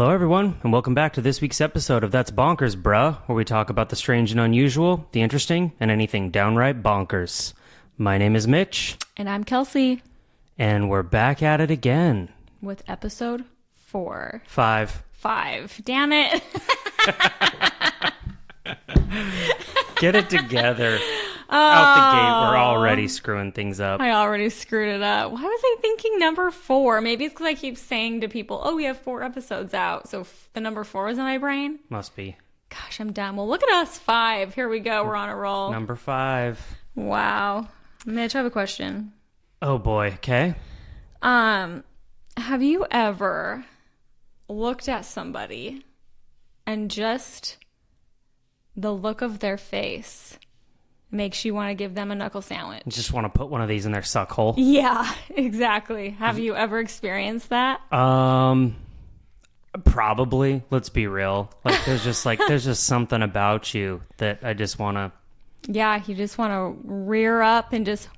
Hello, everyone, and welcome back to this week's episode of That's Bonkers, Bruh, where we talk about the strange and unusual, the interesting, and anything downright bonkers. My name is Mitch. And I'm Kelsey. And we're back at it again. With episode 4. 5. Damn it. Get it together. Out the gate, we're already screwing things up. I already screwed it up. Why was I thinking number 4? Maybe it's because I keep saying to people, oh, we have 4 episodes out. So the number 4 is in my brain. Must be. Gosh, I'm done. Well, look at us, 5. Here we go. We're on a roll. Number 5. Wow. Mitch, I have a question. Oh, boy. Okay. Have you ever looked at somebody and just the look of their face makes you want to give them a knuckle sandwich? You just want to put one of these in their suck hole? Yeah, exactly. Have you ever experienced that? Probably. Let's be real. There's just something about you that I just want to... Yeah, you just want to rear up and just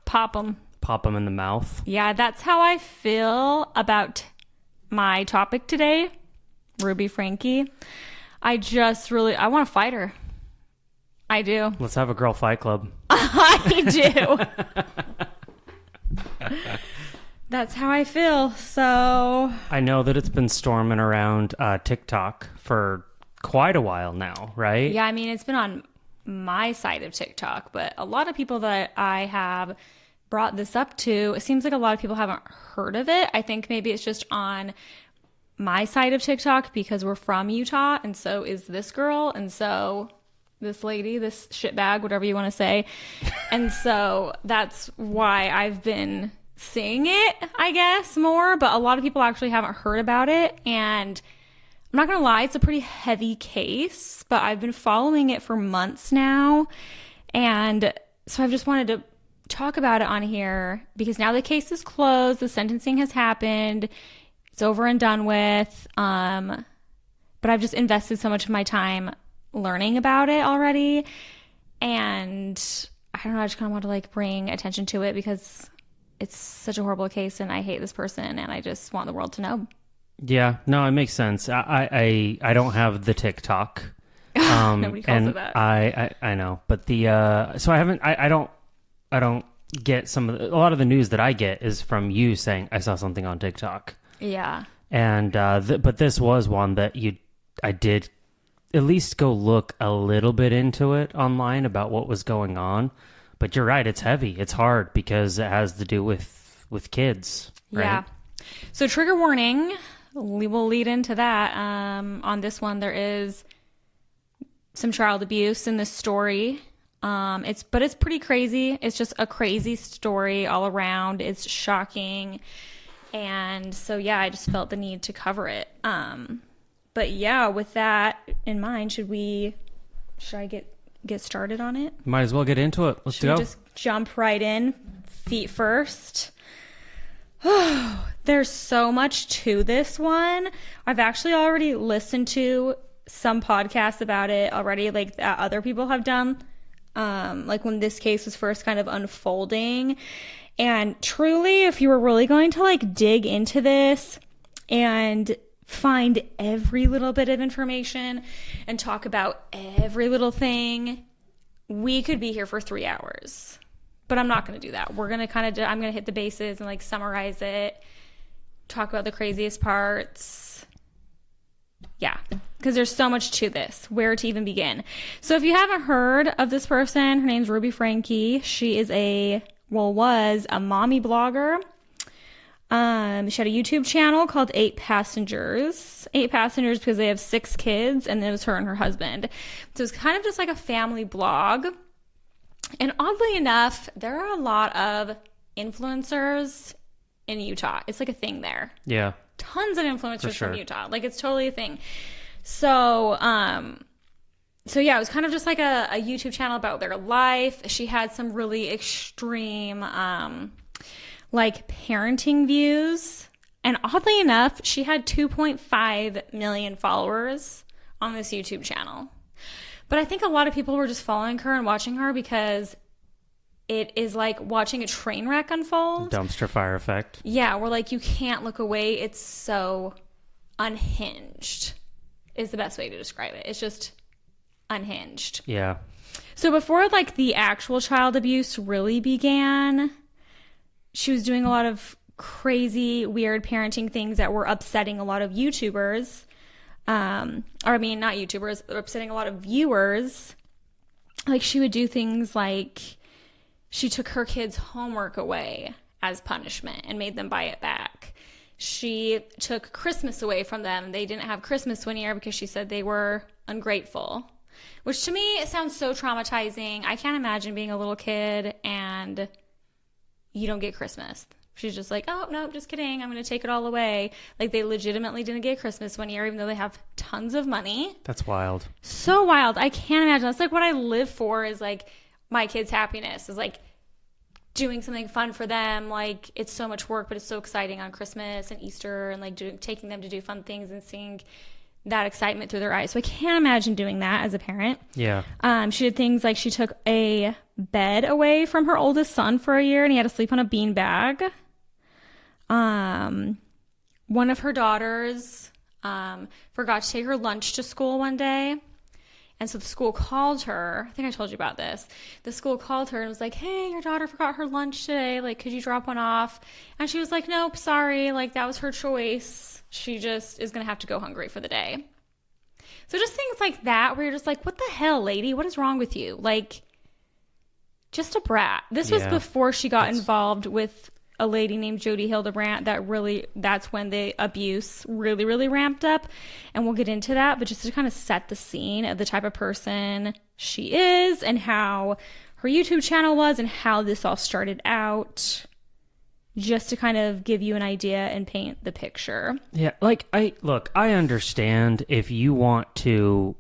pop them. Pop them in the mouth. Yeah, that's how I feel about my topic today, Ruby Franke. I want to fight her. I do. Let's have a girl fight club. I do. That's how I feel. So I know that it's been storming around TikTok for quite a while now, right? Yeah, I mean, it's been on my side of TikTok, but a lot of people that I have brought this up to, it seems like a lot of people haven't heard of it. I think maybe it's just on my side of TikTok because we're from Utah, and so is this girl, and so this lady, this shitbag, whatever you want to say. And so that's why I've been seeing it, I guess, more. But a lot of people actually haven't heard about it. And I'm not going to lie, it's a pretty heavy case. But I've been following it for months now. And so I've just wanted to talk about it on here because now the case is closed. The sentencing has happened. It's over and done with. But I've just invested so much of my time learning about it already, and I don't know, I just kind of want to bring attention to it because it's such a horrible case and I hate this person and I just want the world to know. Yeah, no, it makes sense. I don't have the TikTok. Nobody calls it that. I know, but so I don't get a lot of the news that I get is from you saying I saw something on TikTok. Yeah. And but this was one that I did at least go look a little bit into it online about what was going on. But you're right, it's heavy. It's hard because it has to do with kids. Right? Yeah. So trigger warning, we will lead into that. On this one, there is some child abuse in this story. It's pretty crazy. It's just a crazy story all around. It's shocking. And so, yeah, I just felt the need to cover it. But yeah, with that in mind, should I get started on it? Might as well get into it. Let's go. Should we just jump right in, feet first? There's so much to this one. I've actually already listened to some podcasts about it already, that other people have done, when this case was first kind of unfolding. And truly, if you were really going to dig into this and find every little bit of information and talk about every little thing, we could be here for 3 hours. But I'm not going to do that. We're going to I'm going to hit the bases and summarize it, talk about the craziest parts. Yeah, because there's so much to this. Where to even begin? So if you haven't heard of this person, her name's Ruby Franke. She is was a mommy blogger. She had a YouTube channel called 8 Passengers. 8 Passengers because they have 6 kids, and it was her and her husband. So it's kind of just like a family blog. And oddly enough, there are a lot of influencers in Utah. It's a thing there. Yeah. Tons of influencers from Utah. It's totally a thing. So, yeah, it was kind of just a YouTube channel about their life. She had some really extreme, parenting views. And oddly enough, she had 2.5 million followers on this YouTube channel. But I think a lot of people were just following her and watching her because it is like watching a train wreck unfold. Dumpster fire effect. Yeah, we're you can't look away. It's so unhinged is the best way to describe it. It's just unhinged. Yeah. So before like the actual child abuse really began, she was doing a lot of crazy, weird parenting things that were upsetting a lot of YouTubers. Not YouTubers, upsetting a lot of viewers. Like she would do things like she took her kids' homework away as punishment and made them buy it back. She took Christmas away from them. They didn't have Christmas one year because she said they were ungrateful. Which to me, it sounds so traumatizing. I can't imagine being a little kid and you don't get Christmas. She's just like, oh, no, just kidding. I'm going to take it all away. Like, they legitimately didn't get Christmas one year, even though they have tons of money. That's wild. So wild. I can't imagine. That's like what I live for is like my kids' happiness is like doing something fun for them. Like, it's so much work, but it's so exciting on Christmas and Easter and like taking them to do fun things and seeing that excitement through their eyes. So I can't imagine doing that as a parent. Yeah. She did things like she took a bed away from her oldest son for a year and he had to sleep on a beanbag. One of her daughters forgot to take her lunch to school one day. And so the school called her. I think I told you about this. The school called her and was like, hey, your daughter forgot her lunch today. Like, could you drop one off? And she was like, nope, sorry. Like, that was her choice. She just is going to have to go hungry for the day. So just things like that where you're just like, what the hell, lady? What is wrong with you? Like, just a brat. This was before she got involved with a lady named Jody Hildebrandt. That's when the abuse really, really ramped up. And we'll get into that. But just to kind of set the scene of the type of person she is and how her YouTube channel was and how this all started out. Just to kind of give you an idea and paint the picture. Yeah, like, I understand if you want to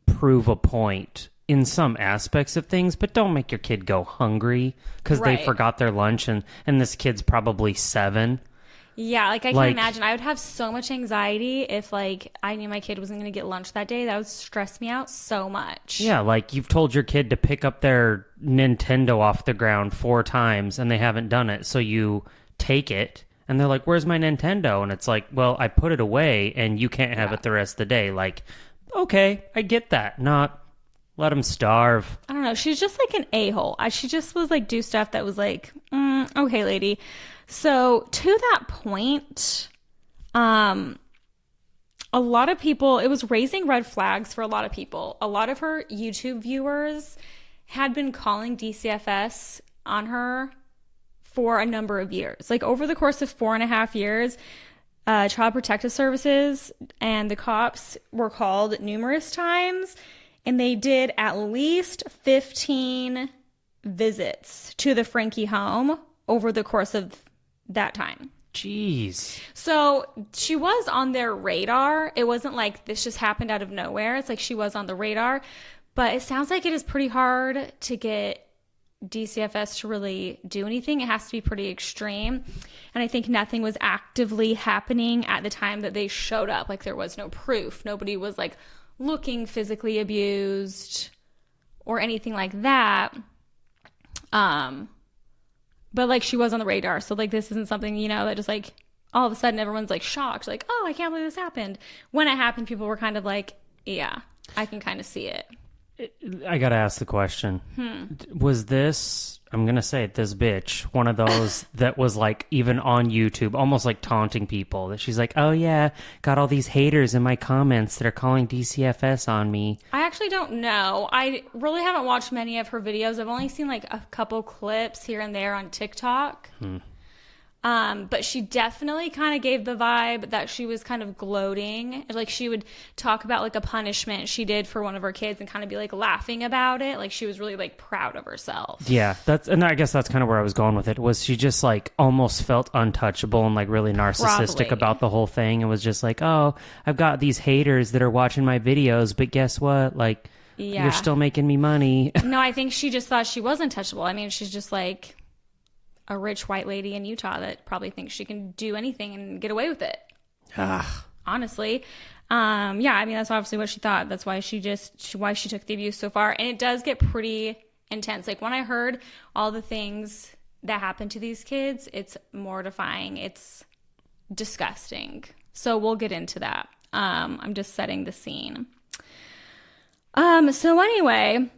prove a point in some aspects of things, but don't make your kid go hungry because they forgot their lunch and this kid's probably 7. Yeah, like I can imagine. I would have so much anxiety if like I knew my kid wasn't going to get lunch that day. That would stress me out so much. Yeah, like you've told your kid to pick up their Nintendo off the ground 4 times and they haven't done it. So you take it and they're like, where's my Nintendo? And it's like, well, I put it away and you can't have it the rest of the day. Like, okay, I get that. Not let them starve. I don't know. She's just like an a-hole. She just was like do stuff that was like, okay, lady. So to that point, a lot of people, it was raising red flags for a lot of people. A lot of her YouTube viewers had been calling DCFS on her for a number of years. Like over the course of 4.5 years, Child Protective Services and the cops were called numerous times, and they did at least 15 visits to the Franke home over the course of that time. Jeez. So she was on their radar. It wasn't like this just happened out of nowhere. It's like she was on the radar. But it sounds like it is pretty hard to get DCFS to really do anything. It has to be pretty extreme. And I think nothing was actively happening at the time that they showed up. Like there was no proof. Nobody was like looking physically abused or anything like that. But like she was on the radar. So like this isn't something, that just like all of a sudden everyone's like shocked. Like, oh, I can't believe this happened. When it happened, people were kind of like, yeah, I can kind of see it. I got to ask the question. Was this, I'm going to say it, this bitch, one of those that was like even on YouTube, almost like taunting people? That she's like, oh yeah, got all these haters in my comments that are calling DCFS on me. I actually don't know. I really haven't watched many of her videos. I've only seen like a couple clips here and there on TikTok. But she definitely kind of gave the vibe that she was kind of gloating. Like she would talk about like a punishment she did for one of her kids and kind of be like laughing about it. Like she was really like proud of herself. Yeah, and I guess that's kind of where I was going with it. Was she just like almost felt untouchable and like really narcissistic about the whole thing and was just like, oh, I've got these haters that are watching my videos, but guess what? Like, you're still making me money. No, I think she just thought she was untouchable. I mean, she's just like a rich white lady in Utah that probably thinks she can do anything and get away with it. Honestly. I mean, that's obviously what she thought. That's why she took the abuse so far. And it does get pretty intense. Like when I heard all the things that happened to these kids, it's mortifying. It's disgusting. So we'll get into that. I'm just setting the scene. So anyway,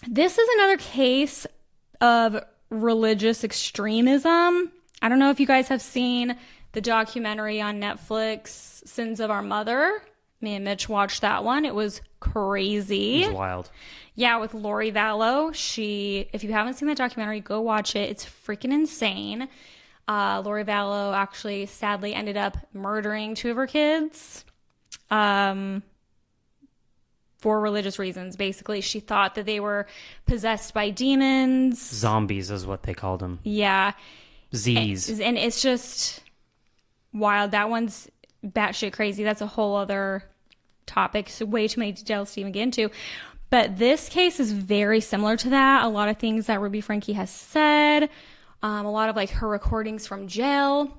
this is another case of religious extremism. I don't know if you guys have seen the documentary on Netflix, Sins of Our Mother. Me and Mitch watched that one. It was crazy. It was wild. Yeah, with Lori Vallow. If you haven't seen that documentary, go watch it. It's freaking insane. Lori Vallow actually sadly ended up murdering 2 of her kids for religious reasons. Basically, she thought that they were possessed by demons. Zombies is what they called them. Yeah. Z's. And it's just wild. That one's batshit crazy. That's a whole other topic. So way too many details to even get into. But this case is very similar to that. A lot of things that Ruby Franke has said. A lot of like her recordings from jail.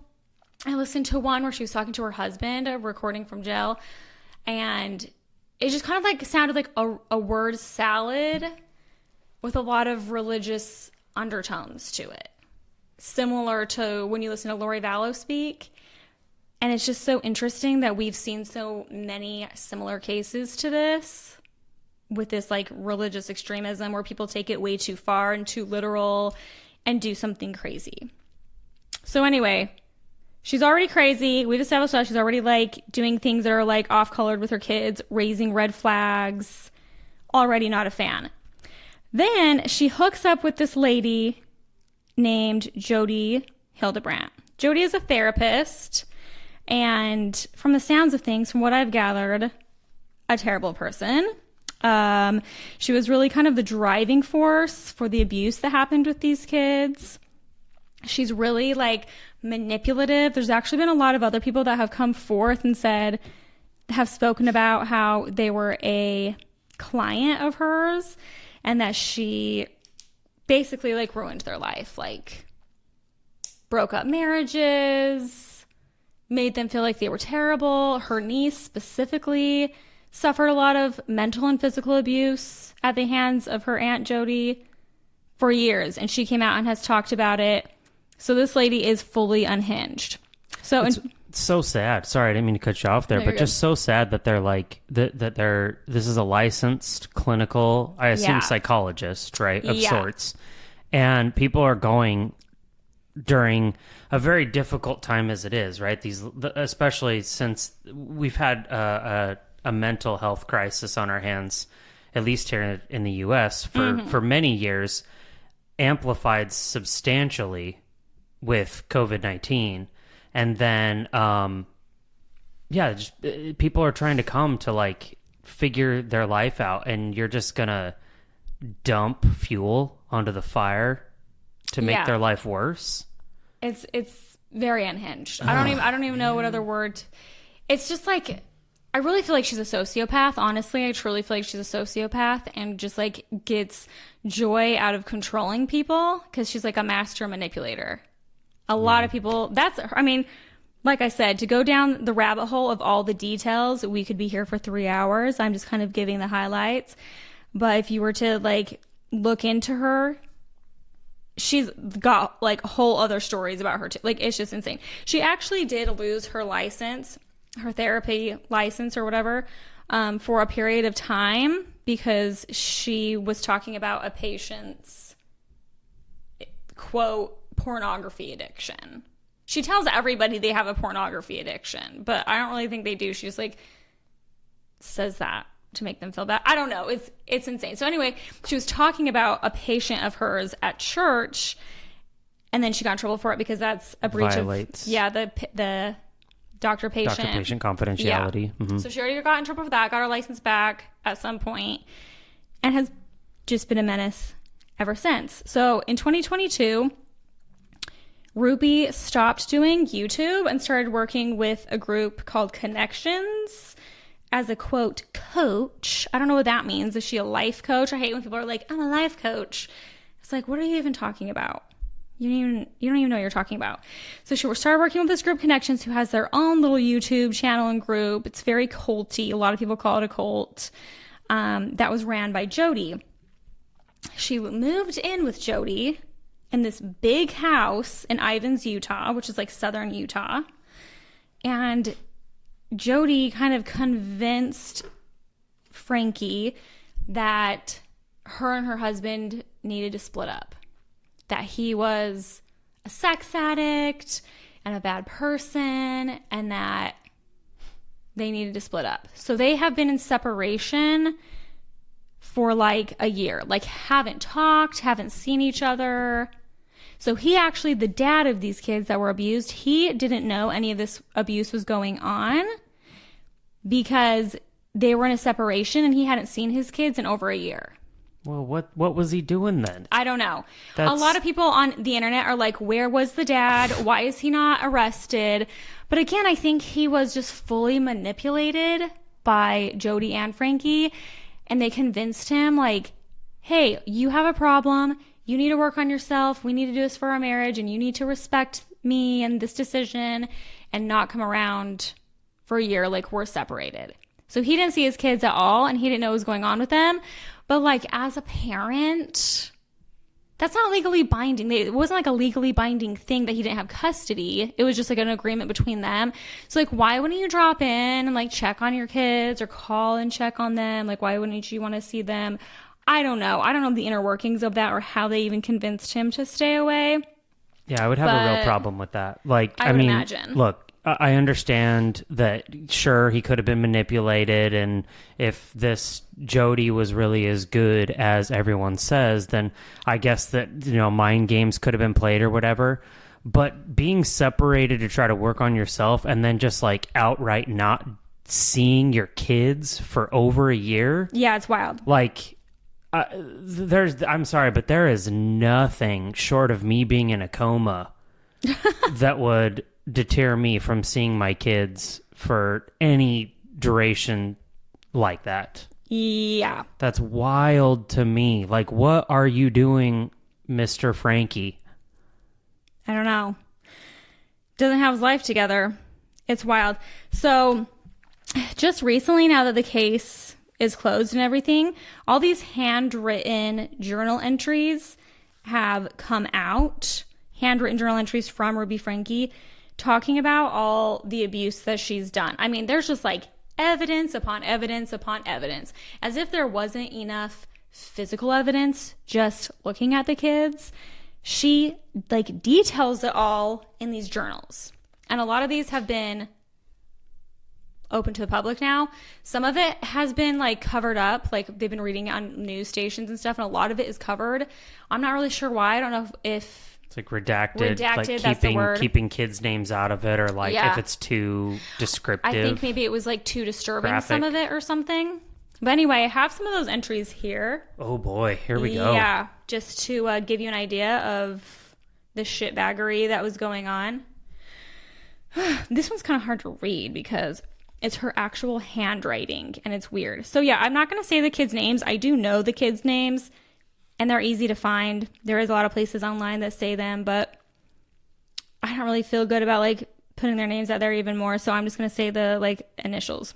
I listened to one where she was talking to her husband, a recording from jail. And it just kind of like sounded like a word salad with a lot of religious undertones to it. Similar to when you listen to Lori Vallow speak. And it's just so interesting that we've seen so many similar cases to this with this like religious extremism where people take it way too far and too literal and do something crazy. So anyway, she's already crazy. We've established that she's already like doing things that are like off-colored with her kids, raising red flags. Already not a fan. Then she hooks up with this lady named Jody Hildebrandt. Jody is a therapist, and from the sounds of things, from what I've gathered, a terrible person. She was really kind of the driving force for the abuse that happened with these kids. She's really like manipulative. There's actually been a lot of other people that have come forth and have spoken about how they were a client of hers and that she basically like ruined their life, like broke up marriages, made them feel like they were terrible. Her niece specifically suffered a lot of mental and physical abuse at the hands of her Aunt Jody for years, and she came out and has talked about it. So this lady is fully unhinged. So it's so sad. Sorry, I didn't mean to cut you off there, No, but you're just good. so sad that they're like that they're this is a licensed clinical, I assume Yeah. psychologist, right, of Yeah. sorts. And people are going during a very difficult time as it is, right? Especially since we've had a mental health crisis on our hands, at least here in the U.S. for many years, amplified substantially with COVID-19. And then, people are trying to come to like figure their life out, and you're just gonna dump fuel onto the fire to make Yeah. their life worse. It's very unhinged. I don't even know what other word. It's just like, I really feel like she's a sociopath. Honestly, I truly feel like she's a sociopath and just like gets joy out of controlling people because she's like a master manipulator. A lot of people, like I said, to go down the rabbit hole of all the details, we could be here for 3 hours. I'm just kind of giving the highlights. But if you were to like look into her, she's got like whole other stories about her too. Like, it's just insane. She actually did lose her license, her therapy license or whatever, for a period of time because she was talking about a patient's, quote, pornography addiction. She tells everybody they have a pornography addiction, but I don't really think they do. She just like says that to make them feel bad. I don't know. It's insane. So anyway, she was talking about a patient of hers at church, and then she got in trouble for it because that's a breach Violates. of the doctor-patient Doctor-patient confidentiality. Yeah. Mhm. So she already got in trouble for that, got her license back at some point, and has just been a menace ever since. So in 2022, Ruby stopped doing YouTube and started working with a group called Connections as a, quote, coach. I don't know what that means. Is she a life coach? I hate when people are like, I'm a life coach. It's like, what are you even talking about? You don't even know what you're talking about. So she started working with this group, Connections, who has their own little YouTube channel and group. It's very culty. A lot of people call it a cult. That was ran by Jody. She moved in with Jody in this big house in Ivins, Utah, which is like southern Utah. And Jody kind of convinced Frankie that her and her husband needed to split up, that he was a sex addict and a bad person, and that they needed to split up. So they have been in separation for like a year, like haven't talked, haven't seen each other. So he actually, the dad of these kids that were abused, he didn't know any of this abuse was going on because they were in a separation and he hadn't seen his kids in over a year. Well, what was he doing then? I don't know. A lot of people on the internet are like, where was the dad? Why is he not arrested? But again, I think he was just fully manipulated by Jody and Frankie. And they convinced him like, hey, you have a problem. You need to work on yourself. We need to do this for our marriage. And you need to respect me and this decision and not come around for a year like we're separated. So he didn't see his kids at all. And he didn't know what was going on with them. But like as a parent, that's not legally binding. It wasn't like a legally binding thing that he didn't have custody. It was just like an agreement between them. So like, why wouldn't you drop in and like check on your kids or call and check on them? Like, why wouldn't you want to see them? I don't know. I don't know the inner workings of that or how they even convinced him to stay away. Yeah, I would have a real problem with that. Like, I mean, imagine. Look, I understand that, sure, he could have been manipulated, and if this Jody was really as good as everyone says, then I guess that, mind games could have been played or whatever. But being separated to try to work on yourself and then just like outright not seeing your kids for over a year. Yeah, it's wild. Like, I'm sorry, but there is nothing short of me being in a coma that would deter me from seeing my kids for any duration like that. Yeah. That's wild to me. Like, what are you doing, Mr. Frankie? I don't know. Doesn't have his life together. It's wild. So just recently, now that the case is closed and everything, all these handwritten journal entries have come out. Handwritten journal entries from Ruby Franke talking about all the abuse that she's done. I mean, there's just like evidence upon evidence upon evidence, as if there wasn't enough physical evidence just looking at the kids. She like details it all in these journals. And a lot of these have been open to the public now. Some of it has been like covered up, like they've been reading it on news stations and stuff, and a lot of it is covered. I'm not really sure why. I don't know if it's like redacted, like that's the word. keeping kids' names out of it, or like if it's too descriptive. I think maybe it was like too disturbing, graphic. some of it or something. But anyway, I have some of those entries here. Oh boy, here we go. Yeah, just to give you an idea of the shitbaggery that was going on. This one's kind of hard to read because it's her actual handwriting and it's weird. So yeah, I'm not going to say the kids' names. I do know the kids' names and they're easy to find. There is a lot of places online that say them, but I don't really feel good about like putting their names out there even more. So I'm just going to say the like initials.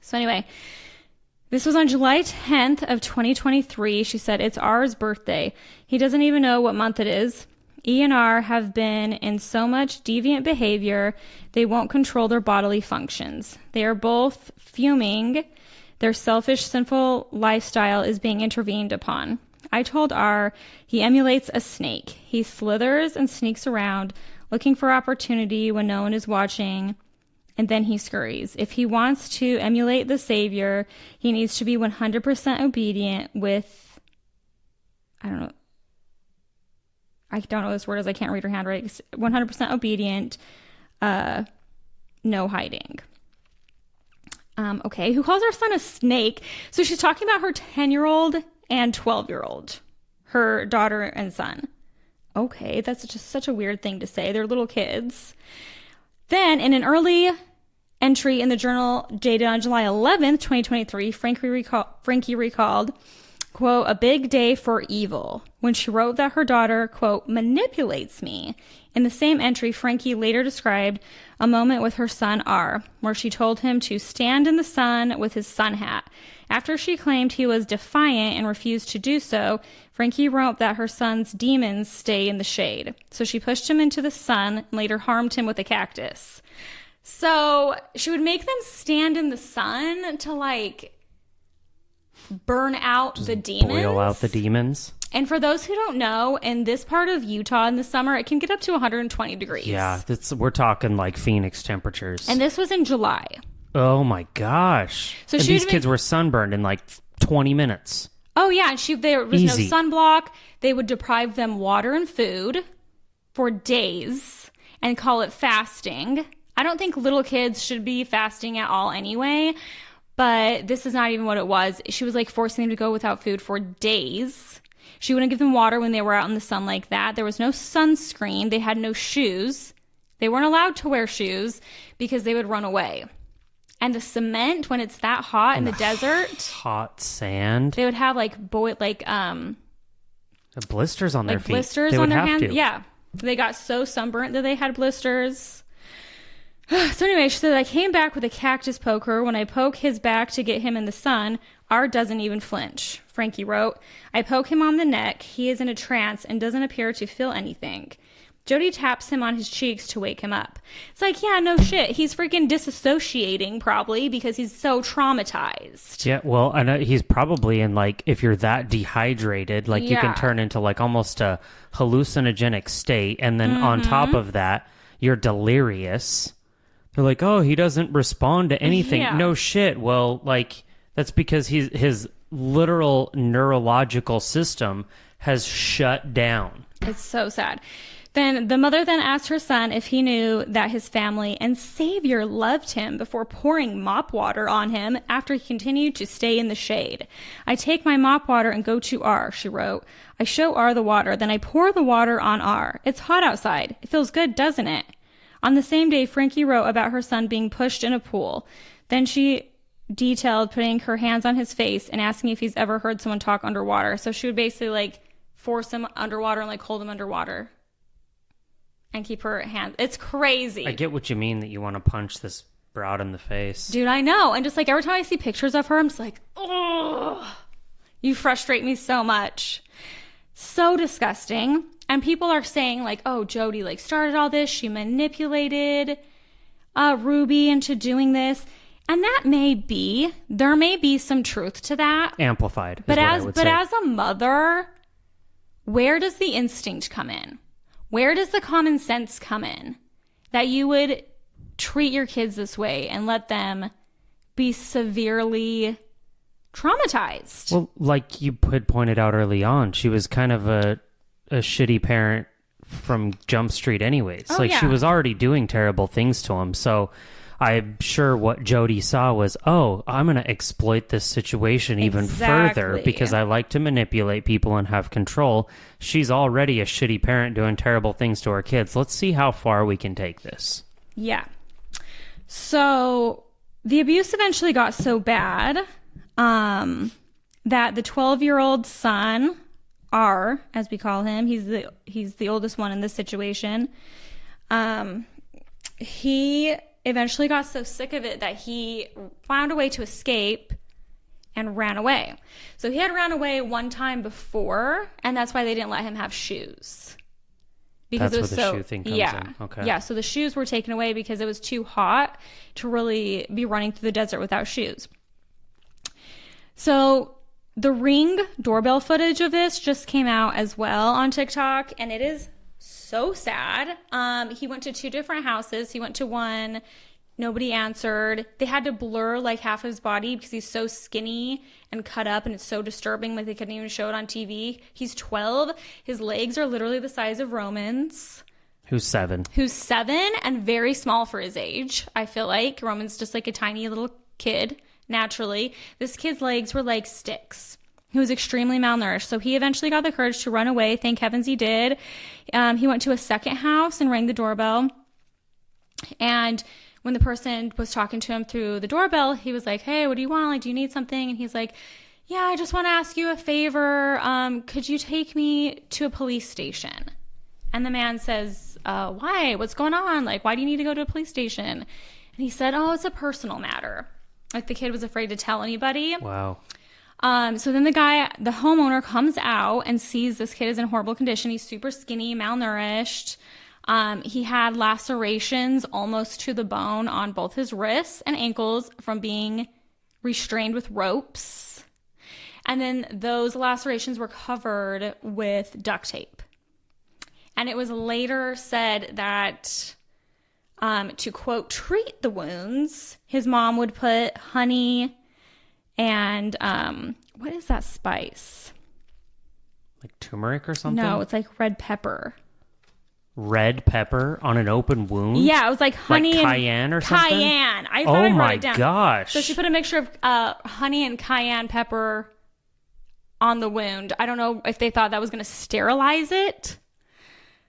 So anyway, this was on July 10th of 2023. She said, "It's R's birthday. He doesn't even know what month it is. E and R have been in so much deviant behavior, they won't control their bodily functions. They are both fuming. Their selfish, sinful lifestyle is being intervened upon. I told R he emulates a snake. He slithers and sneaks around, looking for opportunity when no one is watching, and then he scurries. If he wants to emulate the Savior, he needs to be 100% obedient with," I don't know this word is, I can't read her handwriting, 100% obedient, no hiding. Okay, who calls her son a snake? So she's talking about her 10-year-old and 12-year-old, her daughter and son. Okay, that's just such a weird thing to say. They're little kids. Then, in an early entry in the journal dated on July 11th, 2023, Franke recalled, quote, "a big day for evil," when she wrote that her daughter, quote, "manipulates me." In the same entry, Franke later described a moment with her son R, where she told him to stand in the sun with his sun hat. After she claimed he was defiant and refused to do so, Franke wrote that her son's demons stay in the shade. So she pushed him into the sun and later harmed him with a cactus. So she would make them stand in the sun to like burn out the demons. Boil out the demons. And for those who don't know, in this part of Utah in the summer, it can get up to 120 degrees. Yeah, we're talking like Phoenix temperatures. And this was in July. Oh my gosh. So and these kids were sunburned in like 20 minutes. Oh yeah, and there was Easy. no sunblock. They would deprive them water and food for days and call it fasting. I don't think little kids should be fasting at all anyway, but this is not even what it was. She was like forcing them to go without food for days. She wouldn't give them water when they were out in the sun like that. There was no sunscreen. They had no shoes. They weren't allowed to wear shoes because they would run away. And the cement, when it's that hot in the desert, hot sand, they would have like blisters on their feet. Blisters they on would their have hands. to. Yeah, they got so sunburnt that they had blisters. So anyway, she said, I came back with a cactus poker. When I poke his back to get him in the sun, R doesn't even flinch. Frankie wrote, I poke him on the neck. He is in a trance and doesn't appear to feel anything. Jody taps him on his cheeks to wake him up. It's like, yeah, no shit. He's freaking disassociating probably because he's so traumatized. Yeah, well, I know he's probably in like, if you're that dehydrated, like you can turn into like almost a hallucinogenic state. And then on top of that, you're delirious. They're like, oh, he doesn't respond to anything. Yeah. No shit. Well, like, that's because his literal neurological system has shut down. It's so sad. Then the mother then asked her son if he knew that his family and savior loved him before pouring mop water on him after he continued to stay in the shade. I take my mop water and go to R, she wrote. I show R the water, then I pour the water on R. It's hot outside. It feels good, doesn't it? On the same day, Frankie wrote about her son being pushed in a pool. Then she detailed putting her hands on his face and asking if he's ever heard someone talk underwater. So she would basically like force him underwater and like hold him underwater and keep her hands. It's crazy. I get what you mean that you want to punch this broad in the face. Dude, I know. And just like every time I see pictures of her, I'm just like, oh, you frustrate me so much. So disgusting. And people are saying like, oh, Jody like started all this. She manipulated Ruby into doing this. And that there may be some truth to that. Amplified. But as a mother, where does the instinct come in? Where does the common sense come in that you would treat your kids this way and let them be severely traumatized? Well, like you had pointed out early on, she was kind of a shitty parent from Jump Street anyways. Oh, like yeah. she was already doing terrible things to him. So I'm sure what Jody saw was, oh, I'm going to exploit this situation even further because I like to manipulate people and have control. She's already a shitty parent doing terrible things to her kids. Let's see how far we can take this. Yeah. So the abuse eventually got so bad that the 12-year-old son, R, as we call him, he's the oldest one in this situation. He eventually got so sick of it that he found a way to escape and ran away. So he had ran away one time before, and that's why they didn't let him have shoes. Because that's it was where the shoe thing comes in. Okay. Yeah, so the shoes were taken away because it was too hot to really be running through the desert without shoes. So the Ring doorbell footage of this just came out as well on TikTok, and it is so sad. He went to 2 different houses. He went to one, nobody answered. They had to blur like half of his body because he's so skinny and cut up, and it's so disturbing, like they couldn't even show it on TV. He's 12. His legs are literally the size of Roman's. Who's 7 and very small for his age. I feel like Roman's just like a tiny little kid naturally. This kid's legs were like sticks. He was extremely malnourished. So he eventually got the courage to run away. Thank heavens he did. He went to a second house and rang the doorbell. And when the person was talking to him through the doorbell, he was like, hey, what do you want? Like, do you need something? And he's like, yeah, I just want to ask you a favor. Could you take me to a police station? And the man says, why? What's going on? Like, why do you need to go to a police station? And he said, oh, it's a personal matter. Like the kid was afraid to tell anybody. Wow. So then the homeowner comes out and sees this kid is in horrible condition. He's super skinny, malnourished. He had lacerations almost to the bone on both his wrists and ankles from being restrained with ropes. And then those lacerations were covered with duct tape. And it was later said that to, quote, treat the wounds, his mom would put honey and what is that spice? Like turmeric or something? No, it's like red pepper. Red pepper on an open wound? Yeah, it was like honey like and cayenne or something? Cayenne. I thought I wrote it down. Oh my gosh. So she put a mixture of honey and cayenne pepper on the wound. I don't know if they thought that was going to sterilize it.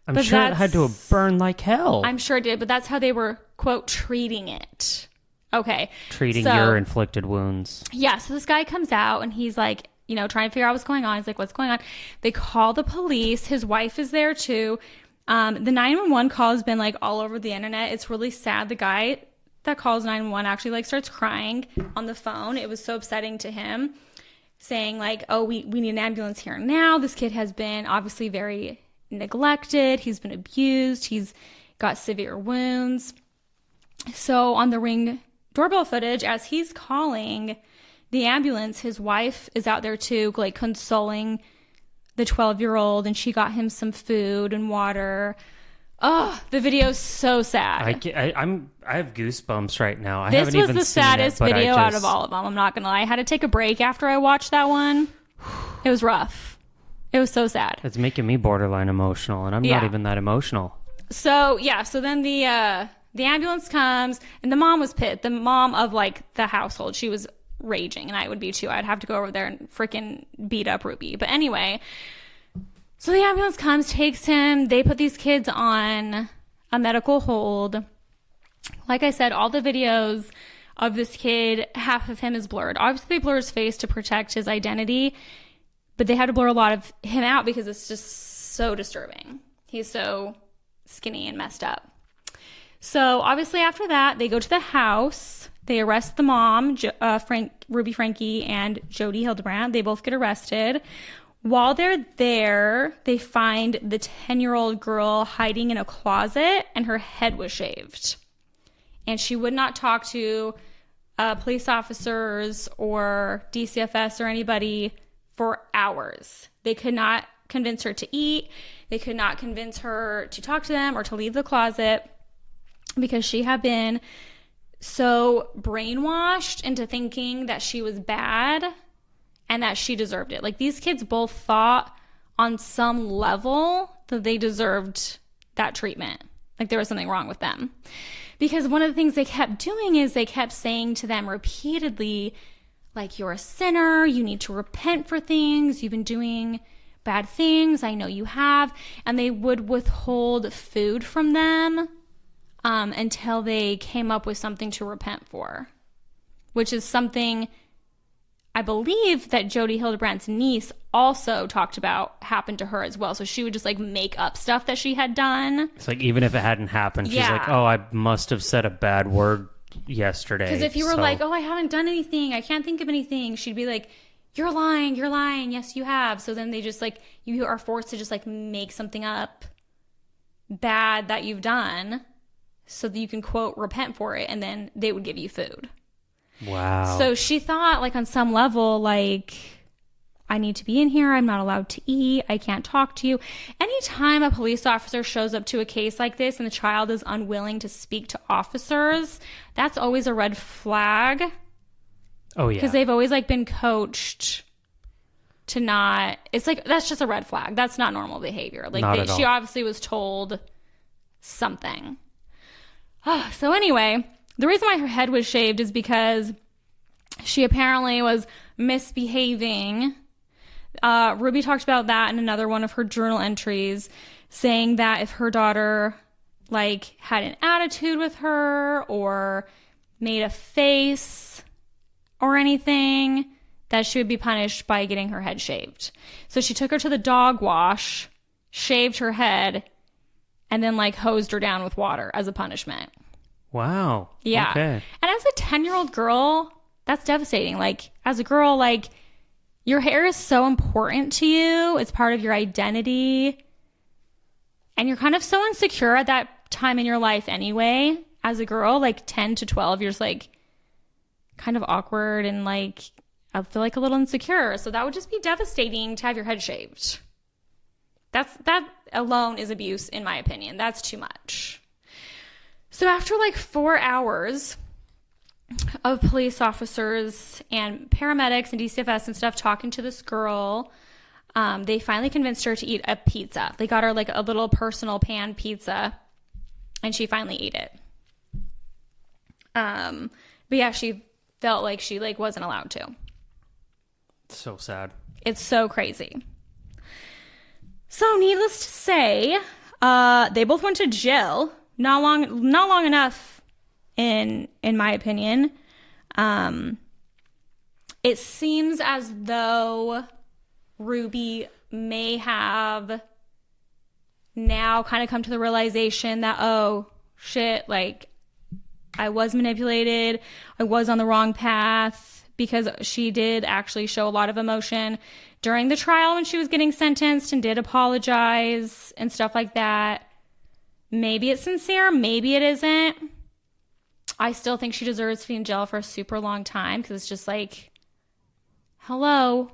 I'm sure it had to have burned like hell. I'm sure it did, but that's how they were, quote, treating it. Okay. Treating your inflicted wounds. Yeah, so this guy comes out and he's like, you know, trying to figure out what's going on. He's like, what's going on? They call the police. His wife is there too. The 911 call has been like all over the internet. It's really sad. The guy that calls 911 actually like starts crying on the phone. It was so upsetting to him, saying like, oh, we need an ambulance here now. This kid has been obviously very neglected. He's been abused. He's got severe wounds. So on the Ring doorbell footage, as he's calling the ambulance, his wife is out there too, like consoling the 12-year-old, and she got him some food and water. Oh, the video's so sad. I have goosebumps right now. This was the saddest video out of all of them. I'm not gonna lie. I had to take a break after I watched that one. It was rough. It was so sad. It's making me borderline emotional, and I'm not even that emotional. So yeah, so then the ambulance comes, and the mom was pissed. The mom of like the household, she was raging, and I would be too. I'd have to go over there and freaking beat up Ruby. But anyway, so the ambulance comes, takes him. They put these kids on a medical hold. Like I said, all the videos of this kid, half of him is blurred. Obviously, they blur his face to protect his identity, but they had to blur a lot of him out because it's just so disturbing. He's so skinny and messed up. So obviously after that, they go to the house. They arrest the mom, Ruby Franke, and Jody Hildebrandt. They both get arrested. While they're there, they find the 10-year-old girl hiding in a closet, and her head was shaved. And she would not talk to police officers or DCFS or anybody for hours. They could not convince her to eat. They could not convince her to talk to them or to leave the closet because she had been so brainwashed into thinking that she was bad and that she deserved it. Like, these kids both thought on some level that they deserved that treatment. Like, there was something wrong with them. Because one of the things they kept doing is they kept saying to them repeatedly, like, you're a sinner, you need to repent for things, you've been doing bad things, I know you have. And they would withhold food from them until they came up with something to repent for, which is something I believe that Jody Hildebrandt's niece also talked about happened to her as well. So she would just like make up stuff that she had done. It's like, even if it hadn't happened, she's like, oh, I must have said a bad word yesterday. Because if you were like, oh, I haven't done anything, I can't think of anything, she'd be like, you're lying, yes, you have. So then they just like, you are forced to just like make something up bad that you've done so that you can, quote, repent for it, and then they would give you food. Wow. So she thought, like, on some level, like, I need to be in here, I'm not allowed to eat, I can't talk to you. Anytime a police officer shows up to a case like this and the child is unwilling to speak to officers, that's always a red flag. Oh, yeah. Because they've always, like, been coached to not... It's like, that's just a red flag. That's not normal behavior. Like, she obviously was told something. So anyway, the reason why her head was shaved is because she apparently was misbehaving. Ruby talked about that in another one of her journal entries, saying that if her daughter, like, had an attitude with her or made a face or anything, that she would be punished by getting her head shaved. So she took her to the dog wash, shaved her head, and then, like, hosed her down with water as a punishment. Wow. Yeah. Okay. And as a 10-year-old girl, that's devastating. Like, as a girl, like, your hair is so important to you. It's part of your identity. And you're kind of so insecure at that time in your life anyway, as a girl, like 10 to 12, you're just like kind of awkward and like, I feel like a little insecure. So that would just be devastating to have your head shaved. That alone is abuse, in my opinion. That's too much. So after like 4 hours of police officers and paramedics and DCFS and stuff talking to this girl, they finally convinced her to eat a pizza. They got her like a little personal pan pizza, and she finally ate it. But yeah, she felt like she like wasn't allowed to. So sad. It's so crazy. So needless to say, they both went to jail. Not long enough, in my opinion. It seems as though Ruby may have now kind of come to the realization that, oh shit, like I was manipulated, I was on the wrong path, because she did actually show a lot of emotion during the trial when she was getting sentenced and did apologize and stuff like that. Maybe it's sincere, maybe it isn't. I still think she deserves to be in jail for a super long time, because it's just like, hello,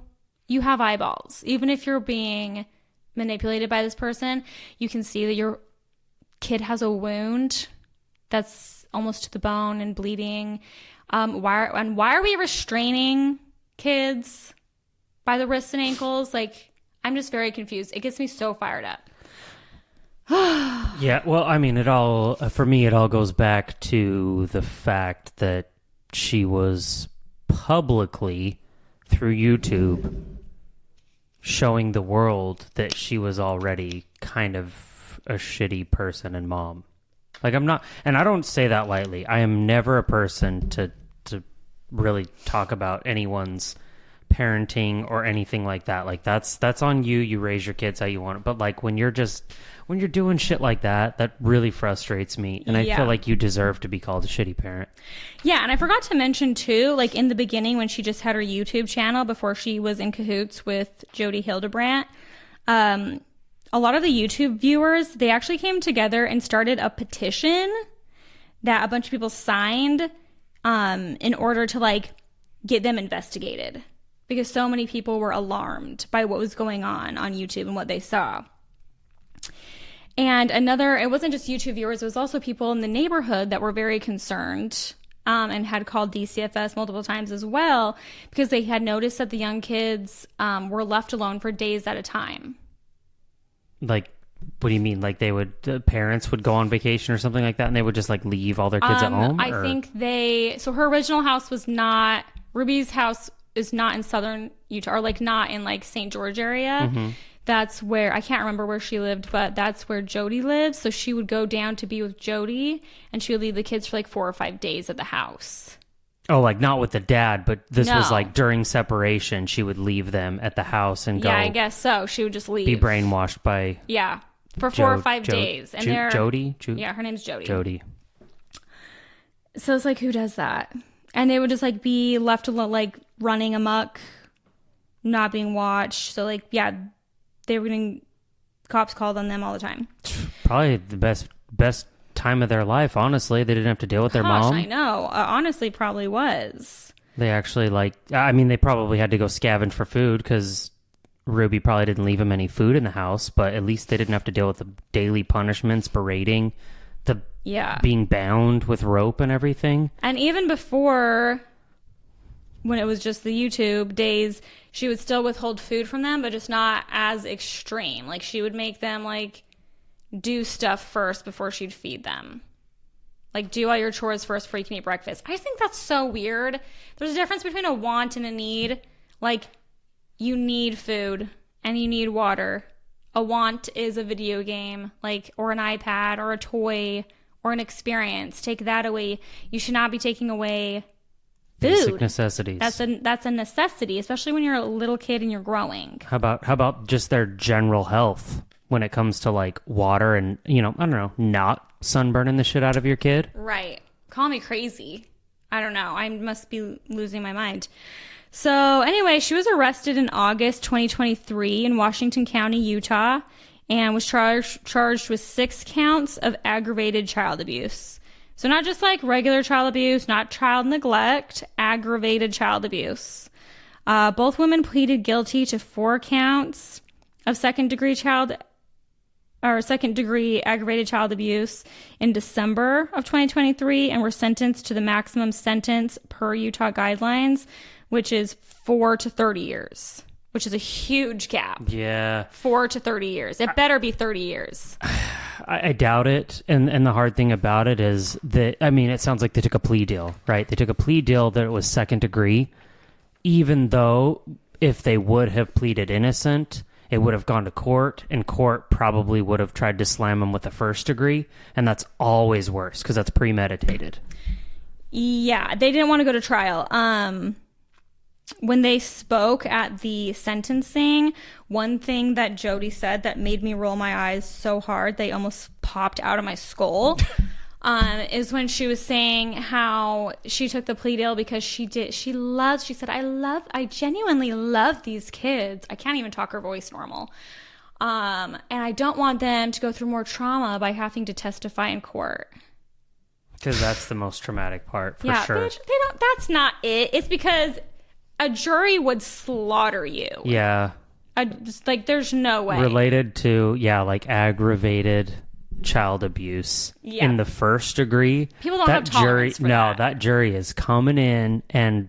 you have eyeballs. Even if you're being manipulated by this person, you can see that your kid has a wound that's almost to the bone and bleeding. Why are we restraining kids by the wrists and ankles? Like, I'm just very confused. It gets me so fired up. Yeah, well, I mean, for me, it all goes back to the fact that she was publicly, through YouTube, showing the world that she was already kind of a shitty person and mom. Like, I'm not, and I don't say that lightly. I am never a person to really talk about anyone's parenting or anything like that. Like, that's on you. You raise your kids how you want it. But like, when you're doing shit like that really frustrates me. And I feel like you deserve to be called a shitty parent. Yeah, and I forgot to mention too, like in the beginning when she just had her YouTube channel before she was in cahoots with Jodi Hildebrandt, a lot of the YouTube viewers, they actually came together and started a petition that a bunch of people signed in order to like get them investigated, because so many people were alarmed by what was going on YouTube and what they saw. And it wasn't just YouTube viewers, it was also people in the neighborhood that were very concerned and had called DCFS multiple times as well, because they had noticed that the young kids were left alone for days at a time. Like, what do you mean? Like the parents would go on vacation or something like that, and they would just like leave all their kids at home? I think so her original house was not, Ruby's house is not in southern Utah, or like not in like St. George area. Mm-hmm. That's where, I can't remember where she lived, but that's where Jodi lives. So she would go down to be with Jodi, and she would leave the kids for like 4 or 5 days at the house. Oh, like not with the dad, but this was like during separation. She would leave them at the house and go. Yeah, I guess so. She would just leave. Be brainwashed by. Yeah, for 4 or 5 days. And Jodi? Yeah, her name's Jodi. Jodi. So it's like, who does that? And they would just like be left alone, like running amok, not being watched. So like, yeah, they were getting cops called on them all the time. Probably the best time of their life, honestly. They didn't have to deal with their mom. I know. Honestly, probably was. They actually they probably had to go scavenge for food, because Ruby probably didn't leave them any food in the house, but at least they didn't have to deal with the daily punishments, berating, being bound with rope and everything. And even before, when it was just the YouTube days, she would still withhold food from them, but just not as extreme. Like, she would make them like do stuff first before she'd feed them. Like, do all your chores first before you can eat breakfast. I think that's so weird. There's a difference between a want and a need. Like, you need food and you need water. A want is a video game, like, or an iPad or a toy or an experience. Take that away. You should not be taking away food. Basic necessities. That's a necessity, especially when you're a little kid and you're growing. How about just their general health when it comes to like water and, I don't know, not sunburning the shit out of your kid? Right. Call me crazy. I don't know. I must be losing my mind. So anyway, she was arrested in August 2023 in Washington County, Utah. and was charged with 6 counts of aggravated child abuse. So not just like regular child abuse, not child neglect, aggravated child abuse. Both women pleaded guilty to 4 counts of second degree aggravated child abuse in December of 2023 and were sentenced to the maximum sentence per Utah guidelines, which is 4 to 30 years, which is a huge gap. Yeah. 4 to 30 years. It better be 30 years. I doubt it. And the hard thing about it is that, I mean, it sounds like they took a plea deal, right? They took a plea deal that it was second degree, even though if they would have pleaded innocent, it would have gone to court, and court probably would have tried to slam them with a first degree, and that's always worse because that's premeditated. Yeah, they didn't want to go to trial. When they spoke at the sentencing, one thing that Jody said that made me roll my eyes so hard they almost popped out of my skull is when she was saying how she took the plea deal because she said, I genuinely love these kids. I can't even talk her voice normal. And I don't want them to go through more trauma by having to testify in court. Because that's the most traumatic part, for yeah, sure. They don't, that's not it. It's because a jury would slaughter you. Yeah. Just like, there's no way. Related to, like aggravated child abuse in the first degree. People don't have tolerance for that. That jury is coming in, and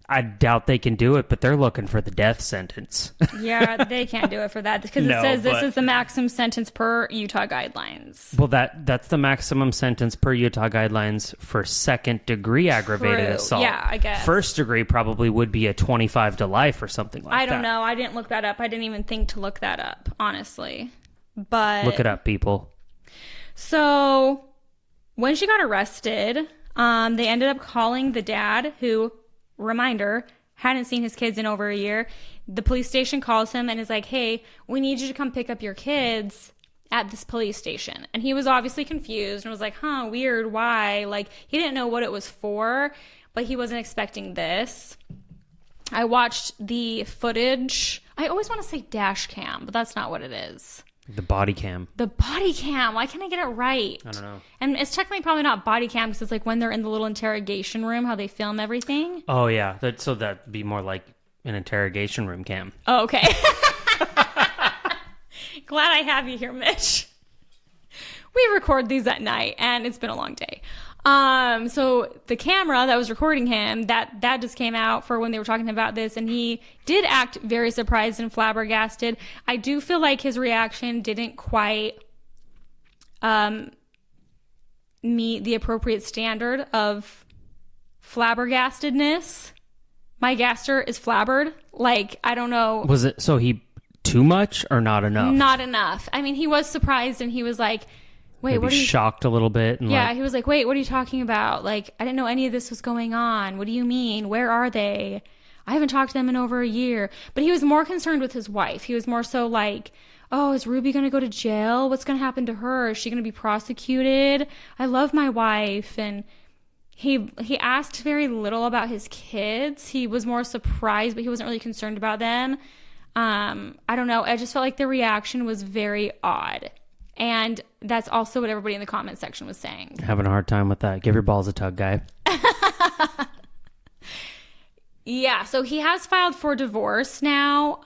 I doubt they can do it, but they're looking for the death sentence. Yeah, they can't do it for that because it says this is the maximum sentence per Utah guidelines. Well, that's the maximum sentence per Utah guidelines for second degree aggravated assault. Yeah, I guess. First degree probably would be a 25 to life or something like that. I don't know. I didn't look that up. I didn't even think to look that up, honestly. But look it up, people. So when she got arrested, they ended up calling the dad who, reminder, hadn't seen his kids in over a year. The police station calls him and is like, hey, we need you to come pick up your kids at this police station. And he was obviously confused and was like, weird, why? Like, he didn't know what it was for, but he wasn't expecting this. I watched the footage. I always want to say dash cam, but that's not what it is. The body cam. The body cam. Why can't I get it right? I don't know. And it's technically probably not body cam because it's like when they're in the little interrogation room, how they film everything. Oh, yeah. So that'd be more like an interrogation room cam. Oh, okay. Glad I have you here, Mitch. We record these at night, and it's been a long day. So the camera that was recording him, that just came out for when they were talking about this, and he did act very surprised and flabbergasted. I do feel like his reaction didn't quite meet the appropriate standard of flabbergastedness. My gaster is flabbered. Like, I don't know. Was it so he too much or not enough? Not enough. I mean, he was surprised and he was like, wait, maybe what are you... shocked a little bit. And he was like, wait, what are you talking about? Like, I didn't know any of this was going on. What do you mean? Where are they? I haven't talked to them in over a year. But he was more concerned with his wife. He was more so like, oh, is Ruby going to go to jail? What's going to happen to her? Is she going to be prosecuted? I love my wife. And he asked very little about his kids. He was more surprised, but he wasn't really concerned about them. I don't know. I just felt like the reaction was very odd. And that's also what everybody in the comment section was saying. Having a hard time with that. Give your balls a tug, guy. Yeah, so he has filed for divorce now,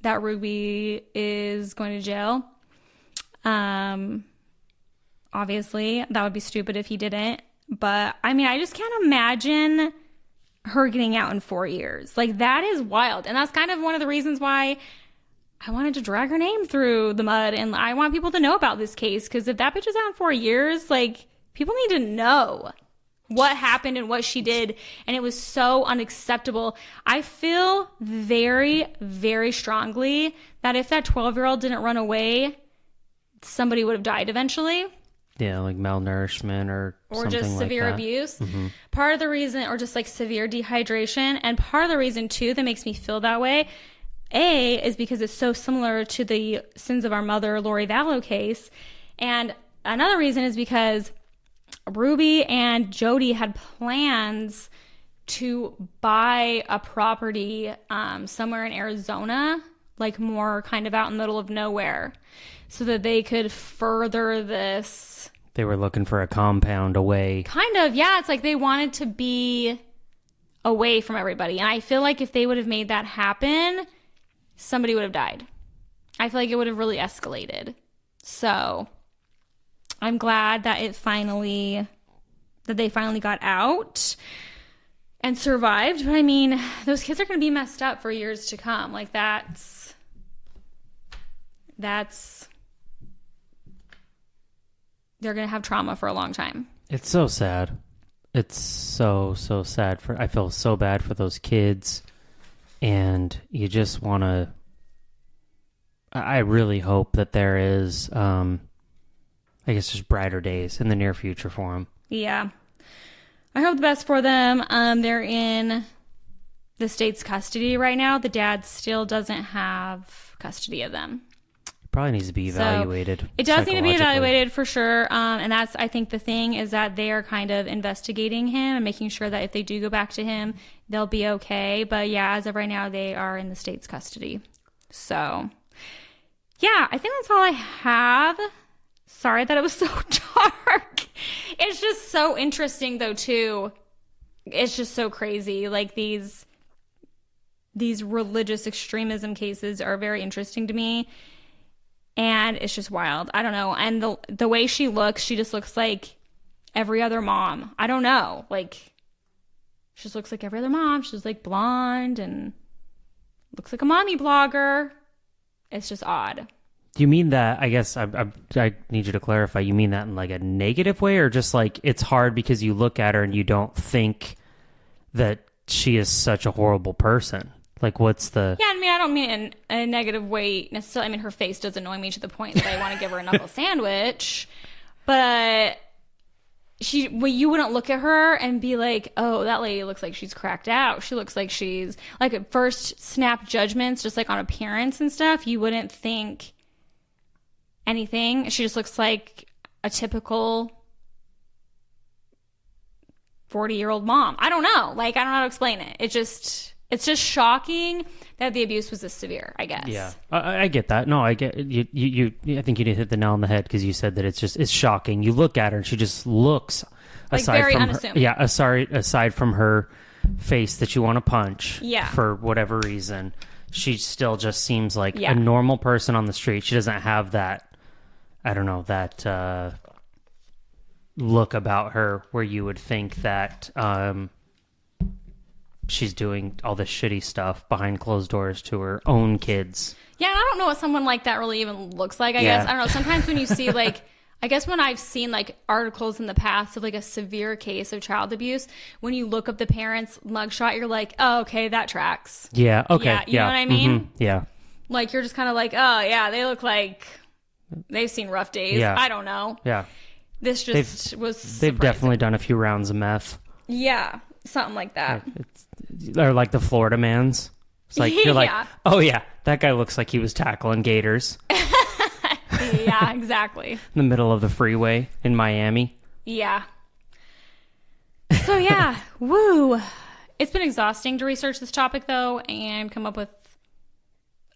that Ruby is going to jail. Obviously, that would be stupid if he didn't. But, I mean, I just can't imagine her getting out in 4 years. Like, that is wild. And that's kind of one of the reasons why I wanted to drag her name through the mud. And I want people to know about this case. Because if that bitch is out in 4 years, like, people need to know what happened and what she did. And it was so unacceptable. I feel very, very strongly that if that 12-year-old didn't run away, somebody would have died eventually. Yeah, like malnourishment or something just like severe that. abuse. Mm-hmm. Part of the reason, or just like severe dehydration. And part of the reason, too, that makes me feel that way, is because it's so similar to the Sins of Our Mother, Lori Vallow case. And another reason is because Ruby and Jody had plans to buy a property somewhere in Arizona like more kind of out in the middle of nowhere so that they could further this. They were looking for a compound away. Kind of, yeah. It's like they wanted to be away from everybody. And I feel like if they would have made that happen, somebody would have died. I feel like it would have really escalated. So I'm glad that they finally got out and survived. But I mean, those kids are going to be messed up for years to come. Like that's they're going to have trauma for a long time. It's so sad. It's so sad. I feel so bad for those kids. And you just want to... I really hope that there is, I guess, just brighter days in the near future for them. Yeah. I hope the best for them. They're in the state's custody right now. The dad still doesn't have custody of them. Probably needs to be evaluated. So it does need to be evaluated for sure. And that's, I think, the thing is that they are kind of investigating him and making sure that if they do go back to him, they'll be okay. But yeah, as of right now, they are in the state's custody. So yeah, I think that's all I have. Sorry that it was so dark. It's just so interesting though too. It's just so crazy. Like these religious extremism cases are very interesting to me. And it's just wild. I don't know. And the way she looks, she just looks like every other mom. I don't know. Like, she just looks like every other mom. She's like blonde and looks like a mommy blogger. It's just odd. Do you mean that, I guess, I need you to clarify, you mean that in like a negative way, or just like it's hard because you look at her and you don't think that she is such a horrible person? Like, what's the... Yeah, I mean, I don't mean it in a negative way necessarily. I mean, her face does annoy me to the point that I want to give her a knuckle sandwich. But you wouldn't look at her and be like, oh, that lady looks like she's cracked out. She looks like she's... Like, at first snap judgments, just like on appearance and stuff, you wouldn't think anything. She just looks like a typical 40-year-old mom. I don't know. Like, I don't know how to explain it. It's just shocking that the abuse was this severe, I guess. Yeah, I get that. No, I get you. I think you did hit the nail on the head because you said that it's shocking. You look at her and she just looks like very unassuming. Aside from her face that you want to punch. Yeah. For whatever reason, she still just seems like a normal person on the street. She doesn't have that. I don't know, that look about her where you would think that. She's doing all this shitty stuff behind closed doors to her own kids. Yeah, and I don't know what someone like that really even looks like, I guess. I don't know. Sometimes when you see, like, I guess when I've seen, like, articles in the past of, like, a severe case of child abuse, when you look up the parents' mugshot, you're like, oh, okay, that tracks. Yeah, okay. Yeah, you know what I mean? Mm-hmm. Yeah. Like, you're just kind of like, oh, yeah, they look like they've seen rough days. Yeah. I don't know. Yeah. This just was surprising. They've definitely done a few rounds of meth. Yeah, something like that. Or like the Florida mans. It's like, you're like, oh yeah, that guy looks like he was tackling gators. Yeah, exactly. In the middle of the freeway in Miami. Yeah. So yeah, woo. It's been exhausting to research this topic though and come up with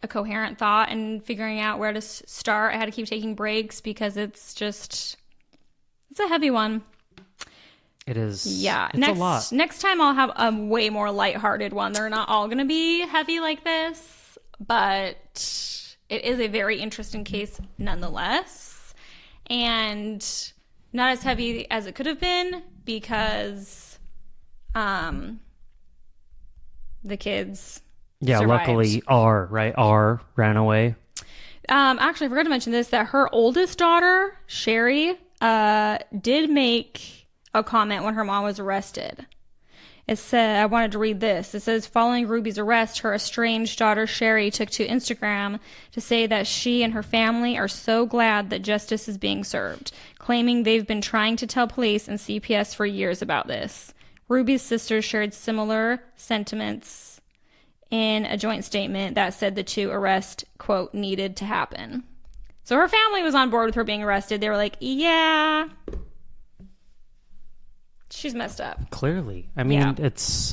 a coherent thought and figuring out where to start. I had to keep taking breaks because it's a heavy one. It is. Yeah. It's a lot. Next time I'll have a way more lighthearted one. They're not all going to be heavy like this, but it is a very interesting case nonetheless. And not as heavy as it could have been because the kids survived. Luckily R ran away. Actually, I forgot to mention this, that her oldest daughter, Sherry, did make a comment when her mom was arrested. It said, I wanted to read this. It says, following Ruby's arrest, her estranged daughter Sherry took to Instagram to say that she and her family are so glad that justice is being served, claiming they've been trying to tell police and CPS for years about this. Ruby's sister shared similar sentiments in a joint statement that said the two arrests, quote, needed to happen. So her family was on board with her being arrested. They were like, yeah, she's messed up. Clearly. I mean, it's